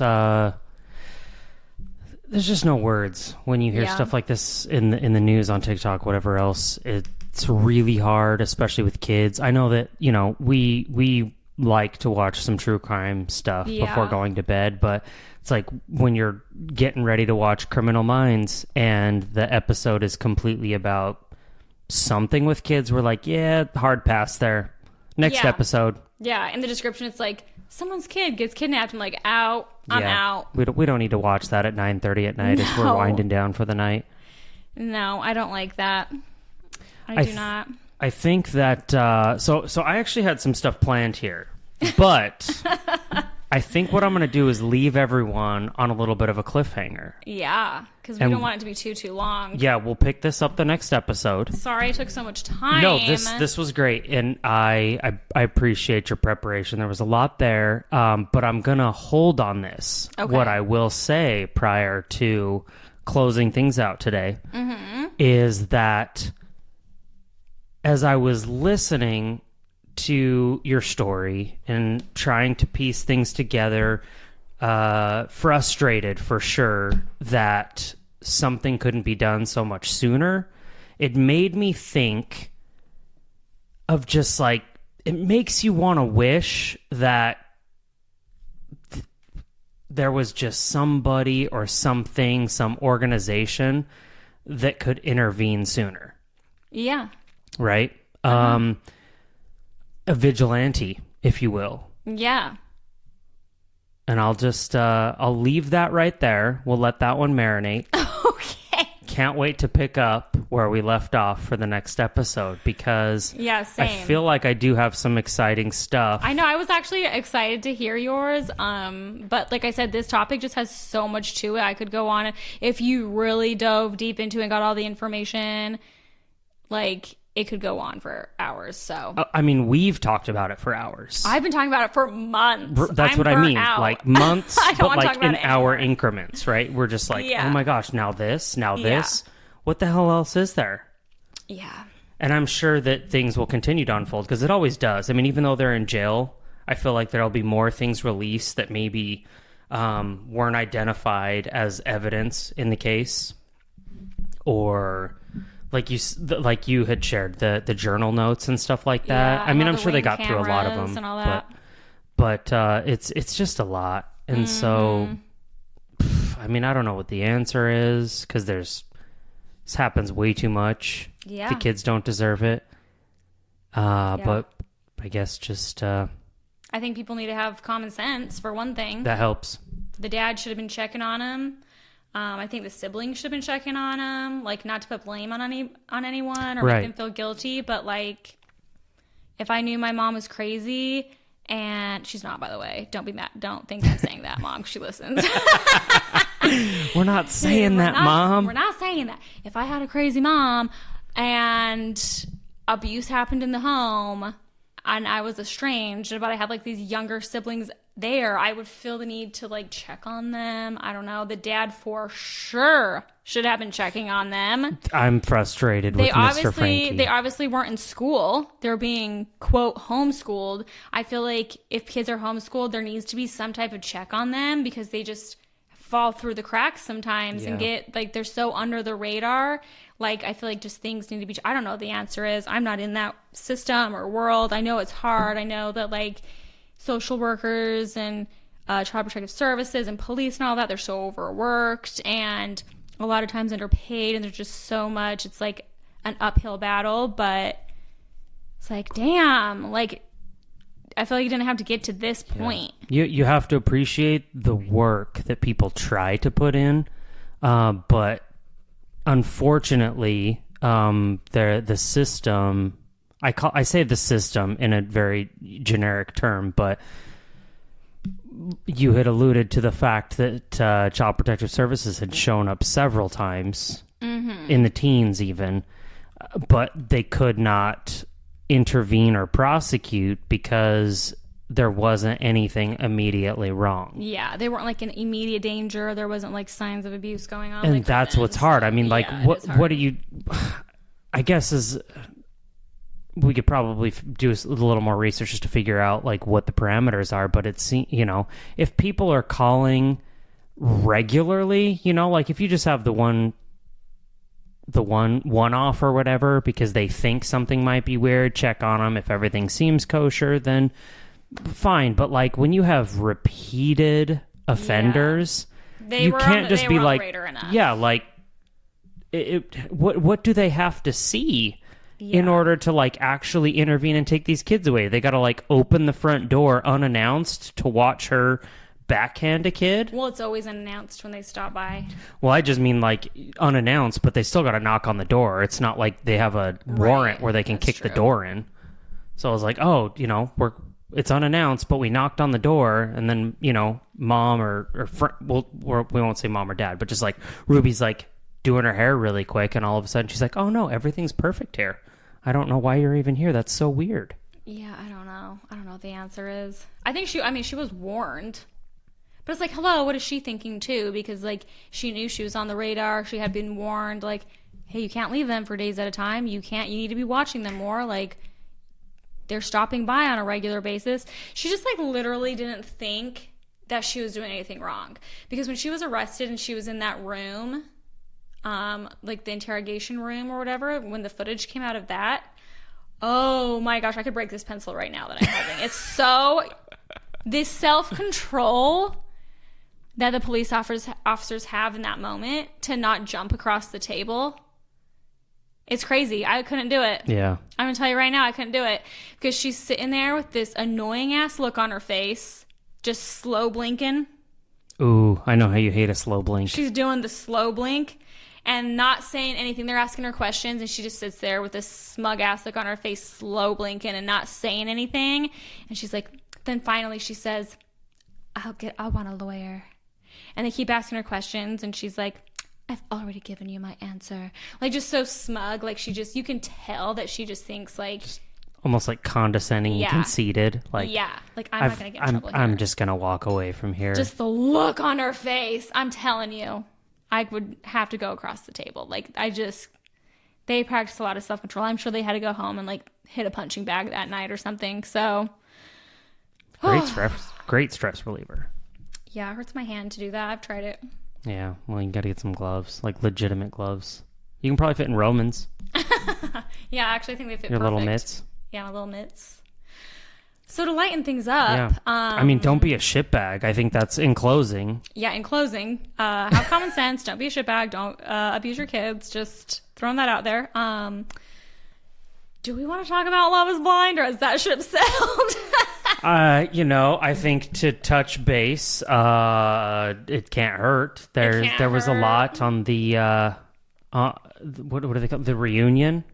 there's just no words when you hear Yeah. stuff like this in the news, on TikTok, whatever else. It's really hard, especially with kids. I know that, we like to watch some true crime stuff Yeah. before going to bed, but it's like when you're getting ready to watch Criminal Minds and the episode is completely about something with kids, we're like, yeah, hard pass there. Next Yeah. episode. Yeah, in the description, it's like, someone's kid gets kidnapped. I'm like, out. I'm out. We don't need to watch that at 9:30 at night as we're No. winding down for the night. No, I don't like that. I do not. I think that so I actually had some stuff planned here, but I think what I'm going to do is leave everyone on a little bit of a cliffhanger. Yeah, because we don't want it to be too long. Yeah, we'll pick this up the next episode. Sorry it took so much time. No, this was great, and I appreciate your preparation. There was a lot there, but I'm going to hold on this. Okay. What I will say prior to closing things out today is that as I was listening to your story and trying to piece things together, frustrated for sure that something couldn't be done so much sooner, it made me think of just like, it makes you want to wish that there was just somebody or something, some organization that could intervene sooner. Yeah. Right? A vigilante, if you will. Yeah. And I'll just, I'll leave that right there. We'll let that one marinate. Okay. Can't wait to pick up where we left off for the next episode because Yeah, I same. feel like I do have some exciting stuff. I know. I was actually excited to hear yours. But like I said, this topic just has so much to it. I could go on. If you really dove deep into it and got all the information, like, it could go on for hours. So I mean, we've talked about it for hours. I've been talking about it for months. That's I'm what I burnt mean. out. Like months, I don't but wanna like talk about in it hour anymore. increments, right? We're just like, Yeah. oh my gosh, now this, now Yeah. this. What the hell else is there? Yeah. And I'm sure that things will continue to unfold because it always does. I mean, even though they're in jail, I feel like there'll be more things released that maybe weren't identified as evidence in the case, or like you had shared the journal notes and stuff like that. Yeah, I mean, all I'm the sure they Ring got through a lot of cameras them, and all that. but it's just a lot, and so I mean, I don't know what the answer is because this happens way too much. Yeah. The kids don't deserve it. But I guess just I think people need to have common sense for one thing. that helps. The dad should have been checking on him. I think the siblings should have been checking on him. Like, not to put blame on anyone or Right. make them feel guilty, but like, if I knew my mom was crazy, and she's not, by the way. Don't be mad. Don't think I'm saying that, Mom, 'cause she listens. We're not saying that, Mom. We're not saying that. If I had a crazy mom and abuse happened in the home and I was estranged, but I had like these younger siblings there, I would feel the need to like check on them. I don't know. The dad for sure should have been checking on them. I'm frustrated with Mr. Franke. They obviously weren't in school. They're being, quote, homeschooled. I feel like if kids are homeschooled, there needs to be some type of check on them because they just fall through the cracks sometimes and Yeah. get like, they're so under the radar. Like, I feel like just things need to be, I don't know what the answer is. I'm not in that system or world. I know it's hard. I know that like social workers and child protective services and police and all that, they're so overworked and a lot of times underpaid, and there's just so much. It's like an uphill battle, but it's like, damn, like, I feel like you didn't have to get to this point. You have to appreciate the work that people try to put in, but unfortunately, the system. I say the system in a very generic term, but you had alluded to the fact that Child Protective Services had shown up several times in the teens, even, but they could not intervene or prosecute because there wasn't anything immediately wrong. Yeah, they weren't like in immediate danger. There wasn't like signs of abuse going on. And They that's couldn't. what's hard. I mean, like, Yeah, it is hard. what do you? I guess is we could probably do a little more research just to figure out like what the parameters are. But it's, if people are calling regularly, like if you just have the one off or whatever because they think something might be weird, check on them. If everything seems kosher, then fine. But like when you have repeated offenders, you can't just be like, yeah, like what do they have to see in order to like actually intervene and take these kids away? They got to like open the front door unannounced to watch her backhand a kid. Well, it's always unannounced when they stop by. Well, I just mean like unannounced, but they still got to knock on the door. It's not like they have a warrant where they can kick the door in. So I was like, oh, it's unannounced, but we knocked on the door, and then mom we won't say mom or dad, but just like Ruby's like doing her hair really quick, and all of a sudden she's like, oh no, everything's perfect here. I don't know why you're even here. That's so weird. Yeah, I don't know what the answer is. I think she was warned. But it's like, hello, what is she thinking too? Because like she knew she was on the radar. She had been warned, like, hey, you can't leave them for days at a time. You need to be watching them more. Like, they're stopping by on a regular basis. She just like literally didn't think that she was doing anything wrong. Because when she was arrested and she was in that room, like the interrogation room or whatever, when the footage came out of that, oh my gosh, I could break this pencil right now that I'm holding. It's so, this self-control that the police officers have in that moment to not jump across the table. It's crazy. I couldn't do it. Yeah. I'm going to tell you right now, I couldn't do it. Because she's sitting there with this annoying ass look on her face, just slow blinking. Ooh, I know how you hate a slow blink. She's doing the slow blink and not saying anything. They're asking her questions and she just sits there with this smug ass look on her face, slow blinking and not saying anything. And she's like, then finally she says, I want a lawyer. And they keep asking her questions, and she's like, I've already given you my answer. Like, just so smug. Like, you can tell that she just thinks, like... Just almost, like, condescending and conceited. Like, yeah. Like, I'm not going to get in trouble here. I'm just going to walk away from here. Just the look on her face. I'm telling you. I would have to go across the table. Like, they practice a lot of self-control. I'm sure they had to go home and, like, hit a punching bag that night or something. So... Great stress reliever. Yeah, it hurts my hand to do that. I've tried it. Yeah, well, you gotta get some gloves, like legitimate gloves. You can probably fit in Romans. Yeah, actually, I think they fit your perfect. Little mitts. Yeah, my little mitts. So to lighten things up, I mean, don't be a shitbag. I think that's in closing. Yeah, in closing, have common sense. Don't be a shitbag. Don't abuse your kids. Just throwing that out there. Do we want to talk about Love is Blind, or has that ship sailed? I think to touch base, it can't hurt. There was a lot on the what do they call it? The reunion?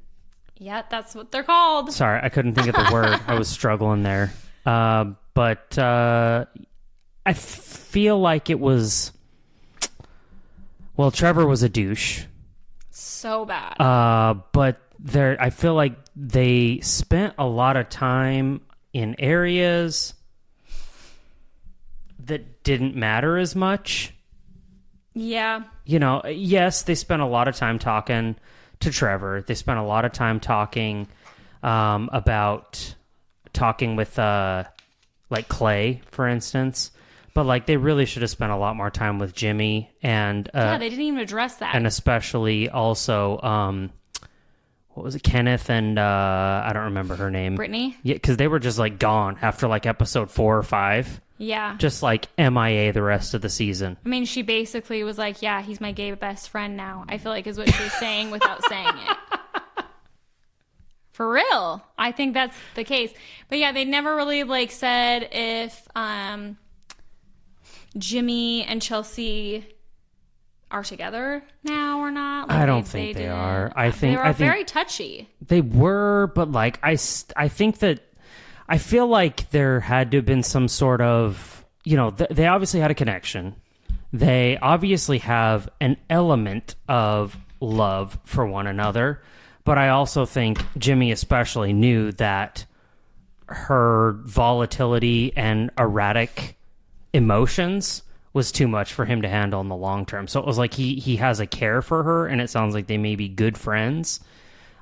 Yeah, that's what they're called. Sorry, I couldn't think of the word. I was struggling there. But I feel like it was... Well, Trevor was a douche. So bad. But I feel like they spent a lot of time in areas that didn't matter as much. Yeah. Yes, they spent a lot of time talking to Trevor. They spent a lot of time talking about talking with like Clay, for instance. But like they really should have spent a lot more time with Jimmy and they didn't even address that. And especially also what was it, Kenneth and I don't remember her name. Brittany? Yeah, because they were just like gone after like episode 4 or 5. Yeah. Just like MIA the rest of the season. I mean, she basically was like, yeah, he's my gay best friend now, I feel like is what she was saying without saying it. For real. I think that's the case. But yeah, they never really like said if Jimmy and Chelsea are together now or not. Like I don't think they are. I think they were very touchy. They were, but like I think that I feel like there had to have been some sort of, they obviously had a connection. They obviously have an element of love for one another, but I also think Jimmy especially knew that her volatility and erratic emotions was too much for him to handle in the long term. So it was like he has a care for her, and it sounds like they may be good friends.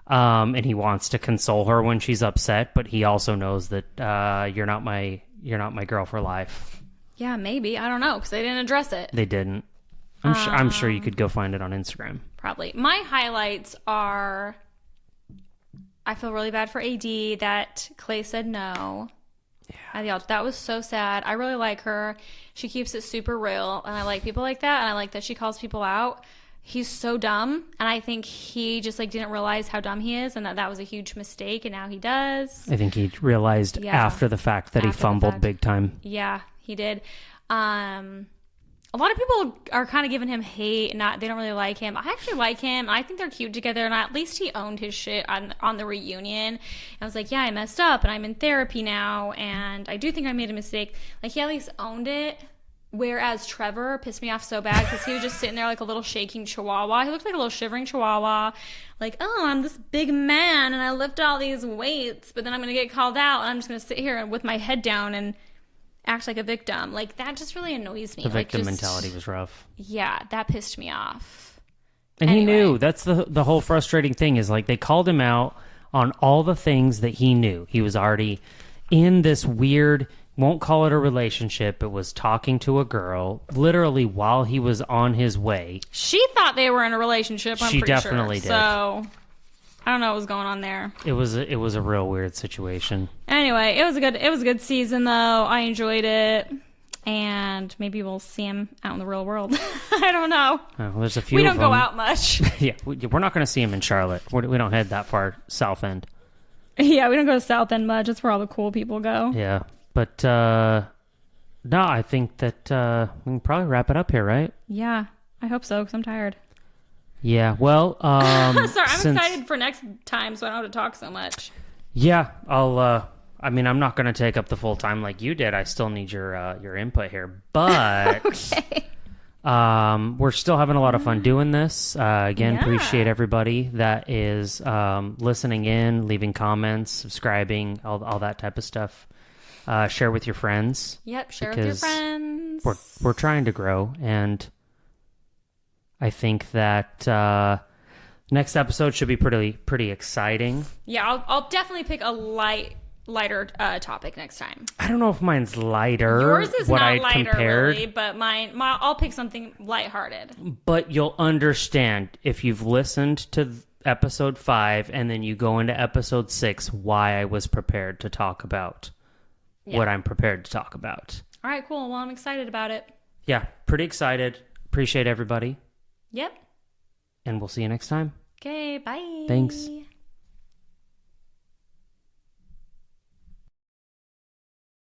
And he wants to console her when she's upset, but he also knows that you're not my girl for life. Yeah, maybe. I don't know because they didn't address it. They didn't. I'm sure you could go find it on Instagram. Probably. My highlights are, I feel really bad for AD that Clay said no. Yeah. I thought that was so sad. I really like her. She keeps it super real, and I like people like that, and I like that she calls people out. He's so dumb, and I think he just like didn't realize how dumb he is, and that was a huge mistake, and now he does. I think he realized after the fact that he fumbled big time. Yeah, he did. A lot of people are kind of giving him hate, and they don't really like him. I actually like him. I think they're cute together, and at least he owned his shit on the reunion. And I was like, yeah, I messed up, and I'm in therapy now, and I do think I made a mistake. Like, he at least owned it, whereas Trevor pissed me off so bad because he was just sitting there like a little shaking chihuahua. He looked like a little shivering chihuahua. Like, oh, I'm this big man, and I lift all these weights, but then I'm going to get called out, and I'm just going to sit here with my head down and act like a victim. Like, that just really annoys me. The victim mentality was rough. Yeah, that pissed me off. And he knew. That's the whole frustrating thing is, like, they called him out on all the things that he knew. He was already in this weird, won't call it a relationship, it was talking to a girl, literally while he was on his way. She thought they were in a relationship, I'm pretty sure. She definitely did. So I don't know what was going on there. It was a real weird situation. Anyway, it was a good season though. I enjoyed it, and maybe we'll see him out in the real world. I don't know. Well, there's a few. We don't go out much. Yeah, we're not going to see him in Charlotte. We don't head that far south end. Yeah, we don't go to South End much. That's where all the cool people go. Yeah, but no, I think that we can probably wrap it up here, right? Yeah, I hope so because I'm tired. Yeah, well, sorry, I'm excited for next time, so I don't have to talk so much. Yeah, I'm not going to take up the full time like you did. I still need your input here, but okay. We're still having a lot of fun doing this. Again, appreciate everybody that is listening in, leaving comments, subscribing, all that type of stuff. Share with your friends. Yep, share with your friends. We're trying to grow, and I think that next episode should be pretty exciting. Yeah, I'll definitely pick a lighter topic next time. I don't know if mine's lighter. Yours is not lighter, really, but I'll pick something lighthearted. But you'll understand if you've listened to episode 5 and then you go into episode 6 why I was prepared to talk about what I'm prepared to talk about. All right, cool. Well, I'm excited about it. Yeah, pretty excited. Appreciate everybody. Yep. And we'll see you next time. Okay, bye. Thanks.